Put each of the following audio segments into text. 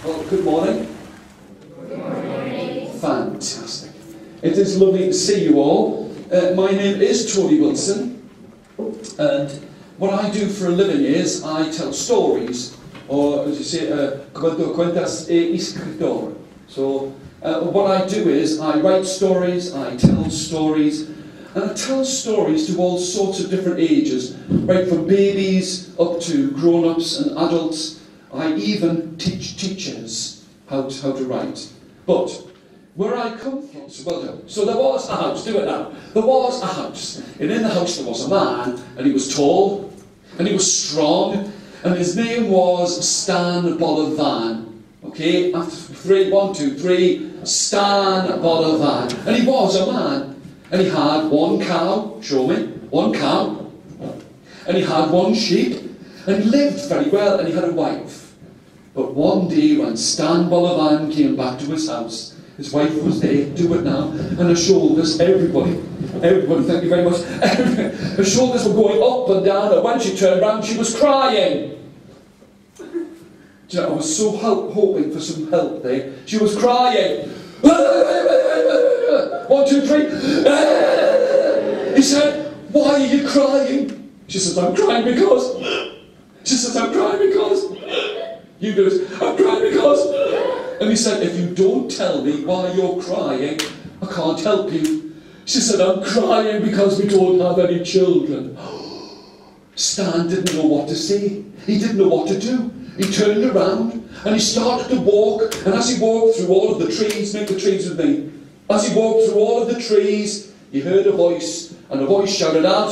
Well, good morning. Good morning. Fantastic. It is lovely to see you all. My name is Tony Wilson, and what I do for a living is I tell stories, or as you say, cuentas escritor. So what I do is I write stories, I tell stories, and I tell stories to all sorts of different ages, right from babies up to grown-ups and adults. I even teach teachers how to write. But where I come from, so there was a house, do it now. There was a house, and in the house there was a man, and he was tall, and he was strong, and his name was Stan Bolovan. Okay, after three, 1, 2, 3, Stan Bolovan. And he was a man. And he had one cow, show me, one cow, and he had one sheep, and he lived very well, and he had a wife. But one day when Stan Bolovan came back to his house, his wife was there, do it now, and her shoulders, everybody, thank you very much, her shoulders were going up and down, and when she turned around, she was crying. Do you know, I was so hoping for some help there. She was crying. 1, 2, 3. He said, "Why are you crying?" She says, "I'm crying because." She says, "I'm crying because." You do it. "I'm crying because." And he said, "If you don't tell me why you're crying, I can't help you." She said, "I'm crying because we don't have any children." Stan didn't know what to say. He didn't know what to do. He turned around and he started to walk, and as he walked through all of the trees, make the trees with me, as he walked through all of the trees, he heard a voice, and the voice shouted out,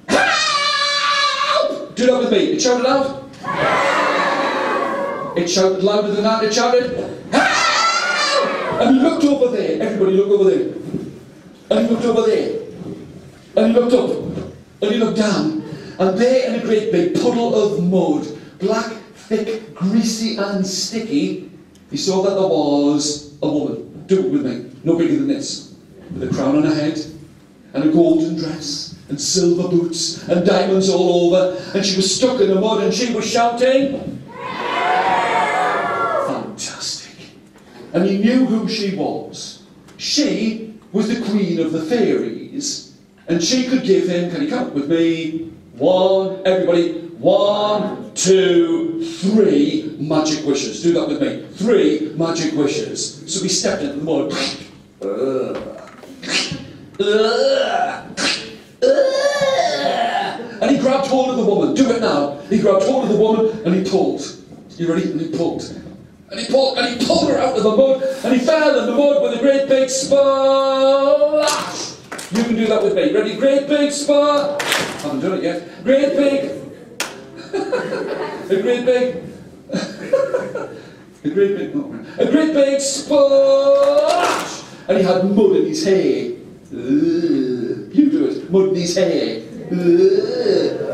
"Help!" Do that with me. It shouted out. Help! It shouted louder than that. It shouted, "Help!" And he looked over there. Everybody look over there. And he looked over there. And he looked up. And he looked down. And there in a great big puddle of mud, black, thick, greasy and sticky, he saw that there was a woman. Do it with me. No bigger than this. With a crown on her head, and a golden dress, and silver boots, and diamonds all over, and she was stuck in the mud, and she was shouting, fantastic. And he knew who she was. She was the queen of the fairies, and she could give him, can you count with me? 1, everybody, 1, 2, 3 magic wishes. Do that with me. 3 magic wishes. So he stepped into the mud. And he grabbed hold of the woman. Do it now. He grabbed hold of the woman and he pulled. You ready? And he pulled. And he pulled her out of the mud, and he fell in the mud with a great big splash. You can do that with me. Ready? Great big splash. Haven't done it yet. Great big. A great big splash. And he had mud in his hair. You do it. Mud in his hair.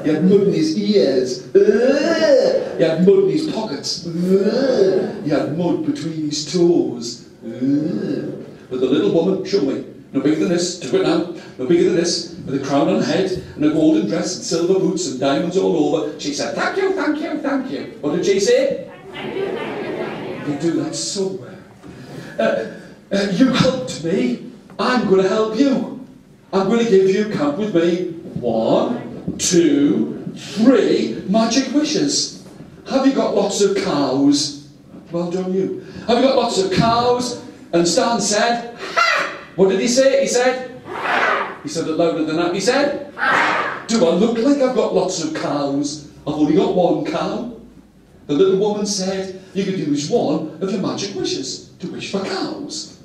He had mud in his ears. He had mud in his pockets. He had mud between his toes. But the little woman, show me, no bigger than this, do it now, no bigger than this, with a crown on her head, and a golden dress, and silver boots, and diamonds all over, she said, "Thank you, thank you, thank you." What did she say? "Thank you, thank you, thank you." You do that so well. You helped me, I'm going to help you. I'm going to give you, count with me, 1, 2, 3 magic wishes. Have you got lots of cows? Well done you. Have you got lots of cows? And Stan said, "Ha!" What did he say? He said, "Ha!" He said it louder than that. He said, "Ha!" Do I look like I've got lots of cows? I've only got 1 cow. The little woman said, you could use 1 of your magic wishes to wish for cows.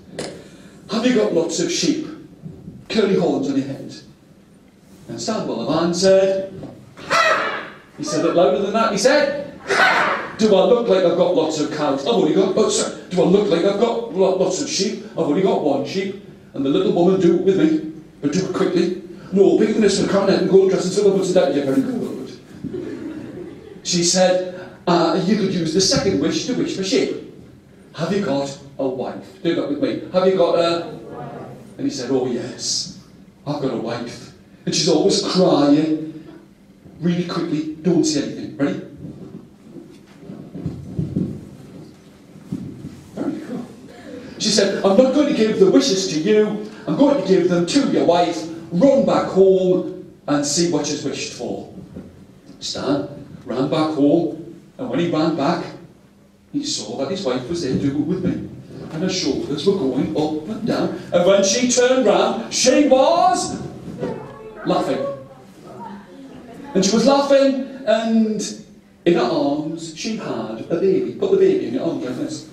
Have you got lots of sheep? Curly horns on your head? And Stan Bolovan said, "Ha!" He said it louder than that. He said, "Ha!" Do I look like I've got lots of cows? I've only got, do I look like I've got lots of sheep? I've only got 1 sheep. And the little woman, do it with me, but do it quickly. No, bigger than this, with a crown head and gold dress and silver boots and that. Yeah, very good. She said, you could use the second wish to wish for sheep. Have you got a wife? Do that with me. Have you got a... And he said, "Oh yes, I've got a wife. And she's always crying. Really quickly, don't say anything. Ready? I'm not going to give the wishes to you. I'm going to give them to your wife. Run back home and see what she's wished for. Stan ran back home, and when he ran back, he saw that his wife was there doing it with me. And her shoulders were going up and down. And when she turned round, she was laughing. And she was laughing, and in her arms, she had a baby. Put the baby in your arms like this.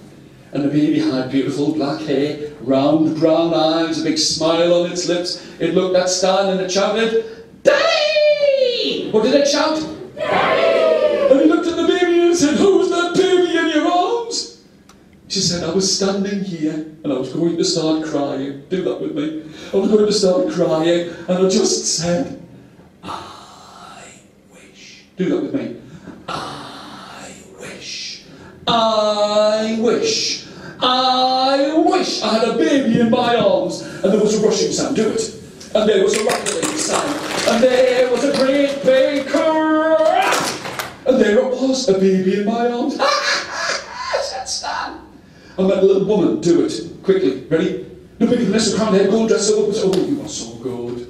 And the baby had beautiful black hair, round brown eyes, a big smile on its lips. It looked at Stan and it shouted, "Daddy!" What did it shout? "Daddy!" And he looked at the baby and said, "Who's that baby in your arms?" She said, "I was standing here and I was going to start crying." Do that with me. I was going to start crying and I just said, "I wish." Do that with me. I wish. I wish. I wish I had a baby in my arms. And there was a rushing sound. Do it. And there was a rattling sound. And there was a great big crash. And there it was, a baby in my arms. Said Stan. I met a little woman. Do it. Quickly. Ready? No bigger than this, a crowned head, gold dress, oh, you are so good.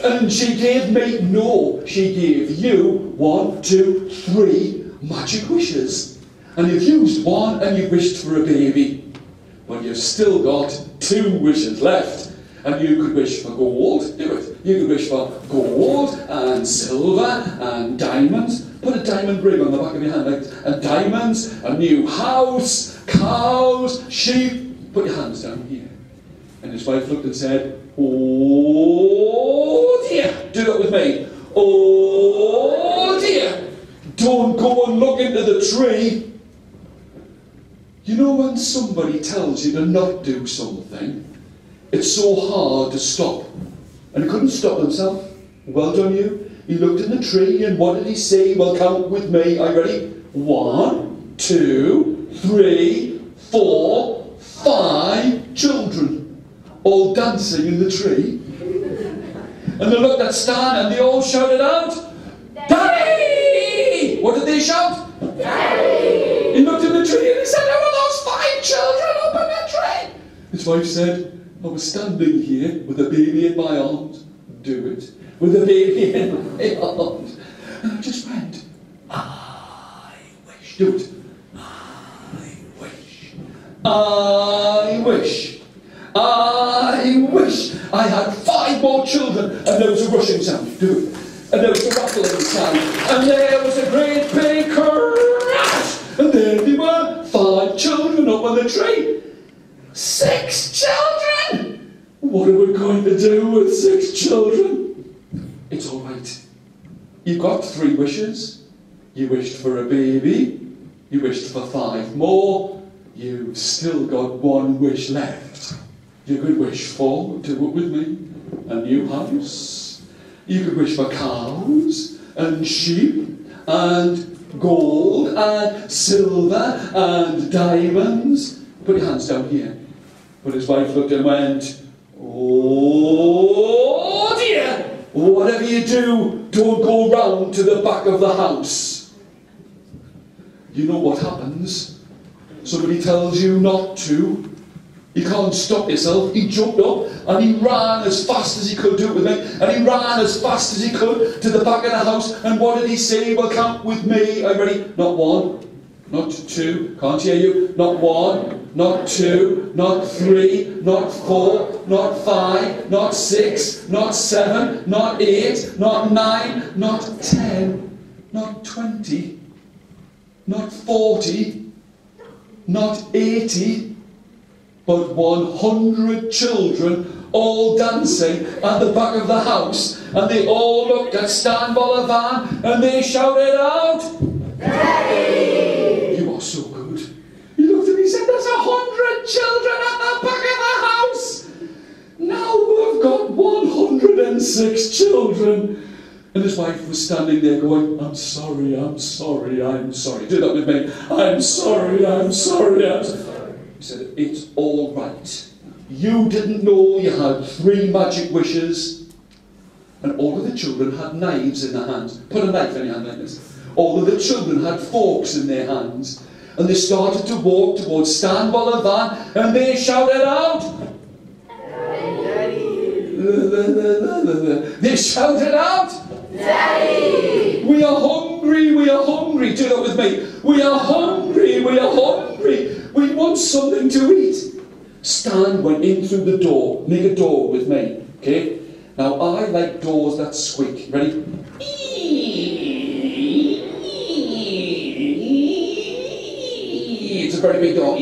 And she gave me, no, she gave you 1, 2, 3 magic wishes. And you've used one and you wished for a baby. But you've still got 2 wishes left. And you could wish for gold. Do it. You could wish for gold and silver and diamonds. Put a diamond ring on the back of your hand. And diamonds, a new house, cows, sheep. Put your hands down here. And his wife looked and said, "Oh dear." Do that with me. "Oh dear. Don't go and look into the tree." You know when somebody tells you to not do something, it's so hard to stop. And he couldn't stop himself. Well done you. He looked in the tree and what did he say? Well, count with me. Are you ready? 1, 2, 3, 4, 5 children. All dancing in the tree. And they looked at Stan and they all shouted out, "Daddy!" What did they shout? "Daddy!" He looked in the tree and he said, "There were those 5 children up in the tree." His wife said, "I was standing here with a baby in my arms." Do it. With a baby in my arms. And I just went, "I wish." Do it. I wish. I wish. I wish I had 5 more children. And there was a rushing sound. Do it. And there was a rattling sound. And there was a great big crash. And there they were, 5 children up on the tree. 6 children! What are we going to do with 6 children? It's all right. You got 3 wishes. You wished for a baby. You wished for 5 more. You've still got 1 wish left. You could wish for, do it with me, a new house. You could wish for cows and sheep and gold and silver and diamonds. Put your hands down here. But his wife looked and went, "Oh dear! Whatever you do, don't go round to the back of the house." You know what happens? Somebody tells you not to. You can't stop yourself. He jumped up and he ran as fast as he could. Do it with me. And he ran as fast as he could to the back of the house. And what did he say? Well, count with me. Are you ready? Not 1, not 2. Can't hear you. Not 1, not 2, not 3, not 4, not 5, not 6, not 7, not 8, not 9, not 10, not 20, not 40, not 80, but 100 children all dancing at the back of the house. And they all looked at Stan Bolovan and they shouted out, "Daddy!" You are so good. He looked and he said, "There's 100 children at the back of the house. Now we've got 106 children." And his wife was standing there going, "I'm sorry, I'm sorry, I'm sorry." Do that with me. "I'm sorry, I'm sorry, I'm sorry." He said, "It's all right. You didn't know you had 3 magic wishes." And all of the children had knives in their hands. Put a knife in your hand like this. All of the children had forks in their hands. and they started to walk towards Stan Bolovan, and they shouted out, Daddy! They shouted out, Daddy! We are hungry, we are hungry. Do that with me. We are hungry, we are hungry. We want something to eat. Stan went in through the door. Make a door with me, okay? Now, I like doors that squeak. Ready? It's a very big door.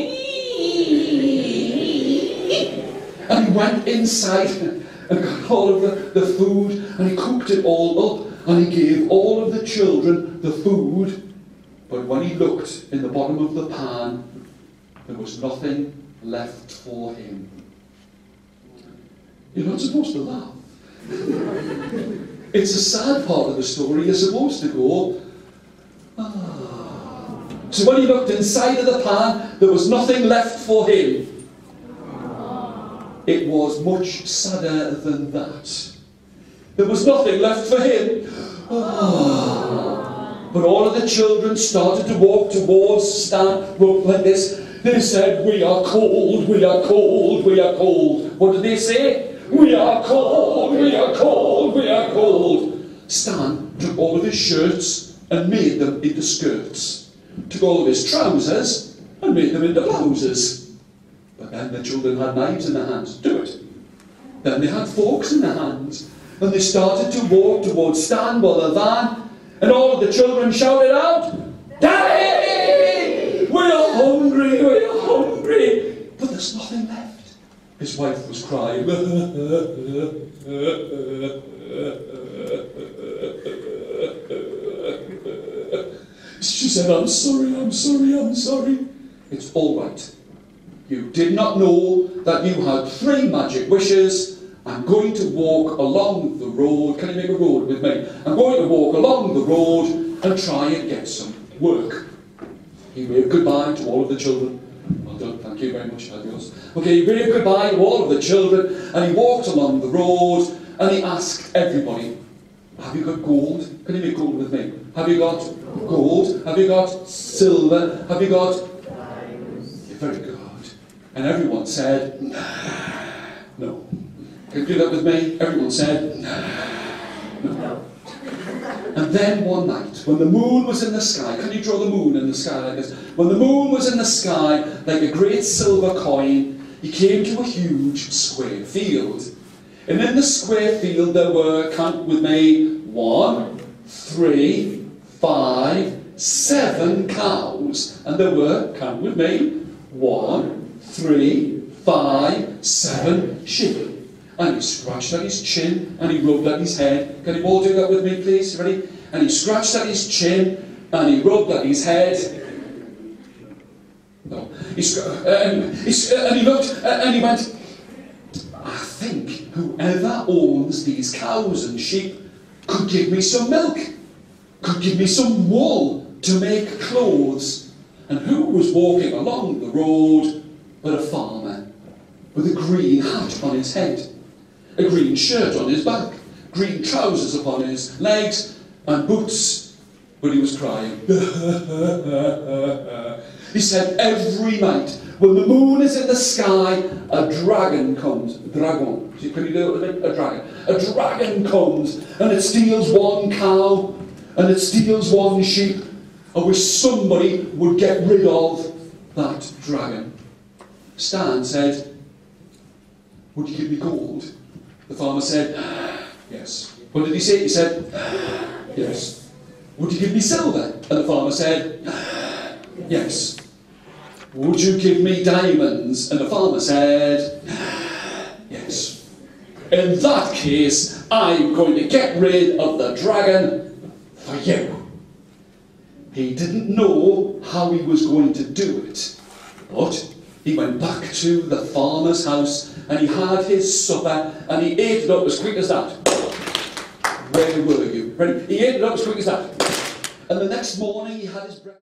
And he went inside and got all of the food, and he cooked it all up, and he gave all of the children the food. But when he looked in the bottom of the pan, there was nothing left for him. You're not supposed to laugh. It's a sad part of the story. You're supposed to go, ah. So when he looked inside of the pan, there was nothing left for him. It was much sadder than that. There was nothing left for him. Ah. But all of the children started to walk towards Stan, looked like this. They said, we are cold, we are cold, we are cold. What did they say? We are cold, we are cold, we are cold. Stan took all of his shirts and made them into skirts. Took all of his trousers and made them into blouses. But then the children had knives in their hands. Do it. Then they had forks in their hands. And they started to walk towards Stan Bolovan. And all of the children shouted out, Daddy! We are hungry, we are hungry. But there's nothing left. His wife was crying. She said, I'm sorry, I'm sorry, I'm sorry. It's all right. You did not know that you had 3 magic wishes. I'm going to walk along the road. Can you make a road with me? I'm going to walk along the road and try and get some work. He waved goodbye to all of the children. Well done, thank you very much, adios. Okay, he waved goodbye to all of the children, and he walked along the road, and he asked everybody, have you got gold? Can you make gold with me? Have you got gold? Have you got silver? Have you got... Yeah, very good. And everyone said, no. Can you do that with me? Everyone said, no. And then one night, when the moon was in the sky, can you draw the moon in the sky like this? When the moon was in the sky, like a great silver coin, he came to a huge square field. And in the square field there were, count with me, 1, 3, 5, 7 cows. And there were, count with me, 1, 3, 5, 7 sheep. And he scratched at his chin, and he rubbed at his head. Can you all do that with me, please? Ready? And he scratched at his chin, and he rubbed at his head. No. And he looked, and he went, I think whoever owns these cows and sheep could give me some milk, could give me some wool to make clothes. And who was walking along the road but a farmer with a green hat on his head, a green shirt on his back, green trousers upon his legs, and boots, but he was crying. He said, every night, when the moon is in the sky, a dragon comes. Dragon. Can you do it with me? A dragon. A dragon comes, and it steals 1 cow, and it steals 1 sheep. I wish somebody would get rid of that dragon. Stan said, would you give me gold? The farmer said, yes. What did he say? He said, yes. Would you give me silver? And the farmer said, yes. Would you give me diamonds? And the farmer said, yes. In that case, I'm going to get rid of the dragon for you. He didn't know how he was going to do it, but he went back to the farmer's house, and he had his supper, and he ate it up as quick as that. Where were you? Ready? He ate it up as quick as that. And the next morning he had his breakfast.